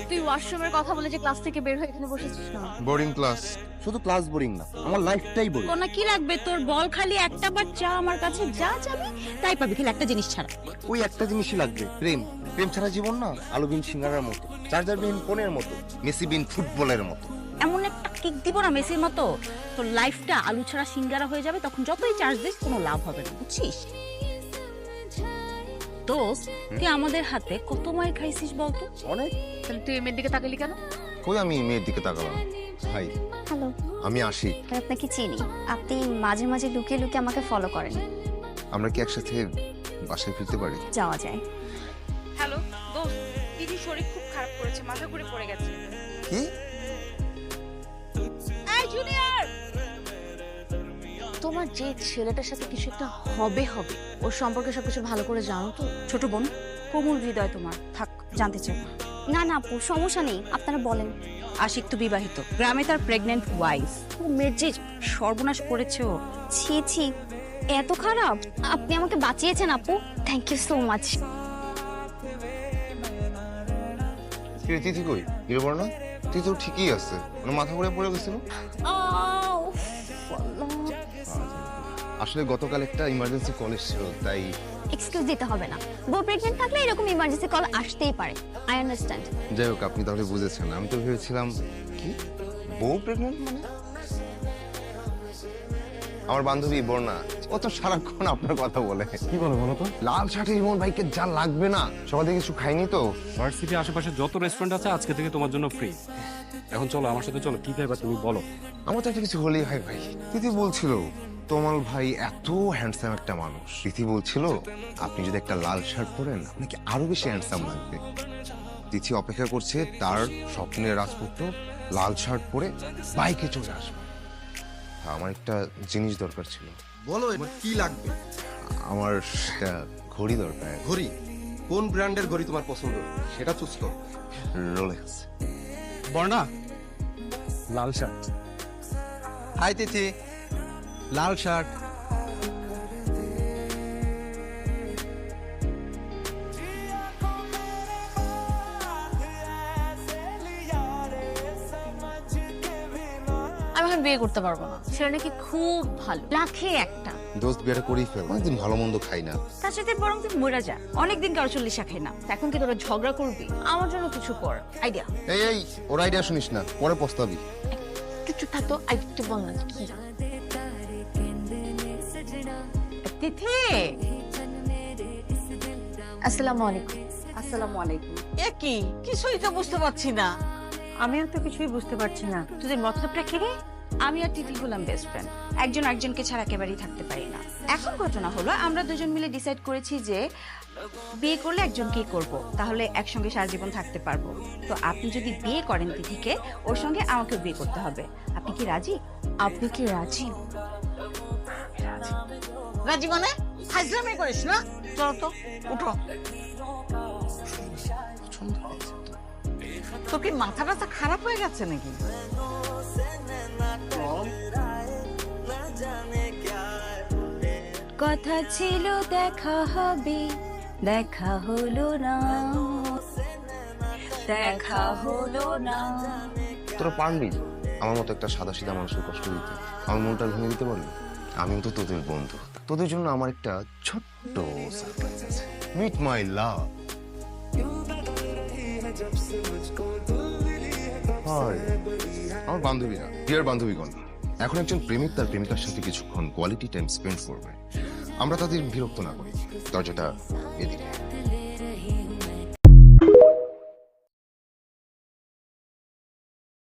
তুই ওয়াশরুমের কথা বলে যে ক্লাস থেকে বের হয়ে এখানে বসেছিস না? Boring class. শুধু ক্লাস বোরিং না, আমার লাইফটাই বোরিং। কোনা কি লাগবে তোর? বল খালি একটা বার চা আমার কাছে যা যাবে তাই পাবি, খালি একটা জিনিস ছাড়া। ওই একটা জিনিসই লাগবে, প্রেম। প্রেম ছাড়া জীবন না আলু বিন সিঙ্গারার মতো, চার্জার বিন ফোনের মতো, মেসি বিন ফুটবলের মতো। এমন একটা কিক দিব না মেসির মতো, তোর লাইফটা আলু ছাড়া সিঙ্গারা হয়ে যাবে। তখন যতই চার্জ দিস কোনো লাভ হবে না, বুঝছিস? দোস্ত, তুই আমাদের হাতে কত মায়ের খাইছিস বলতো? অনেক। তাহলে তুই এই মেয়ের দিকে তাকালি কেন? কই আমি মেয়ের দিকে তাকালাম? ভাই হ্যালো, আমি আসি। আপনাকে চিনি। আপনি মাঝে মাঝে লুকিয়ে লুকিয়ে আমাকে ফলো করেন। আমরা কি একসাথে বাসায় ফিরতে পারি? যাওয়া যায়। হ্যালো দোস্ত, দিদির শরীর খুব খারাপ করেছে, মাথা ঘুরে পড়ে গেছে। কি? এই জুনিয়র, তোমার যে ছেলেটার সাথে কিছু একটা হবে ওর সম্পর্কে সবকিছু ভালো করে জানো তো? ছোট বোন, কোমল হৃদয় তোমার, থাক, জানতে চাই না। না না আপু, সমস্যা নেই, আপনারা বলেন। আশিক তো বিবাহিত, গ্রামে তার প্রেগন্যান্ট ওয়াইফ। ও মেয়ের যে সর্বনাশ করেছে ও। ছি ছি, এত খারাপ? আপনি আমাকে বাঁচিয়েছেন আপু, থ্যাংক ইউ সো মাচ। তিথি কই? গিরবর না? তুই তো ঠিকই আছে, মানে মাথা ঘুরে পড়ে গেছিল। আসলে গতকাল একটা ইমার্জেন্সি কল এসেছিল, তাই। এক্সকিউজ দিতে হবে না, বউ প্রেগনেন্ট থাকলে এরকম ইমার্জেন্সি কল আসতেই পারে, আই আন্ডারস্ট্যান্ড। যাই হোক, আপনি তাহলে বুঝেছেন। আমি তো ভেবেছিলাম কি বউ প্রেগনেন্ট মানে। আমার বান্ধবী বর্ণা, ও তো সারাক্ষণ আপনার কথা বলে। কি বলো বলো তো? লাল শার্টে ইমন ভাইকে যা লাগবে না, সকাল থেকে কিছু খাইনি তো। ভার্সিটির আশেপাশে যত রেস্টুরেন্ট আছে আজকে থেকে তোমার জন্য ফ্রি। এখন চলো আমার সাথে, চলো কি খাইবা তুমি বলো। আমার তো একটা কিছু হলেই হয় ভাই। তিথি বলছিল তোমাল ভাই এত হ্যান্ডসাম একটা মানুষ। তিথি বলছিল আপনি যদি একটা লাল শার্ট পরেন আপনাকে আরো বেশি হ্যান্ডসাম লাগবে। তিথি অপেক্ষা করছে তার স্বপ্নের রাজপুত্র লাল শার্ট পরে বাইকে চলে আসবে। আমার একটা জিনিস দরকার ছিল। বলো এবার কি লাগবে? আমার একটা ঘড়ি দরকার। ঘড়ি? কোন ব্র্যান্ডের ঘড়ি তোমার পছন্দ সেটা চুজ করো। রোলেক্স। বর্ণা, লাল শার্ট। হাই তিথি, লাল শার্ট। আমি এখন বিয়ে করতে পারবো না। ছেলে নাকি খুব ভালো, লাখে একটা। দোস্ত বিয়েটা করেই ফেল, অনেকদিন ভালো মন্দ খাই না। তার সাথে বরং তুই মরে যা, অনেকদিন কারো চল্লিশা খাই না। এখন কি তোরা ঝগড়া করবি? আমার জন্য কিছু কর, আইডিয়া। এই এই ওর আইডিয়া শুনিস না, পরে পস্তাবি। কিছু থাকতো আইডিয়া বল না কি? তিথি, আসসালামু আলাইকুম। আসসালামু আলাইকুম। এ কি, কিছুই তো বুঝতে পারছি না। আমিও তো কিছুই বুঝতে পারছি না। তোদের মতলবটা কি রে? আমি আর তিথি হলাম বেস্ট ফ্রেন্ড, একজন একজনকে ছাড়া একেবারেই থাকতে পারি না। এখন ঘটনা হলো আমরা দুজন মিলে ডিসাইড করেছি যে বিয়ে করলে একজনকেই করব, তাহলে একসঙ্গে সারা জীবন থাকতে পারবো। তো আপনি যদি বিয়ে করেন তিথিকে, ওর সঙ্গে আমাকেও বিয়ে করতে হবে। আপনি কি রাজি? আপনি কি রাজি? রাজি মানে হাজরামি করিস না? চলো তো, উঠো। তোর কি মাথা টাথা খারাপ হয়ে গেছে নাকি? কথা ছিল দেখা হবে, দেখা হলো না, দেখা হলো না। তোরা পারবি আমার মতো একটা সাদাসিধা মানুষের কষ্ট দিতে, আমার মনটা ভেঙে দিতে পারবি? আমিও তো তোদের বন্ধু, তোদের জন্য আমার একটা ছোট্ট সারপ্রাইজ আছে। মিট মাই লাভ। আমার বান্ধবীরা, ডিয়ার বান্ধবীগণ, এখন একজন প্রেমিক তার প্রেমিকার সাথে কিছুক্ষণ কোয়ালিটি টাইম স্পেন্ড করবে। আমরা তাদের বিরক্ত না করি। দরজাটা এদিকে।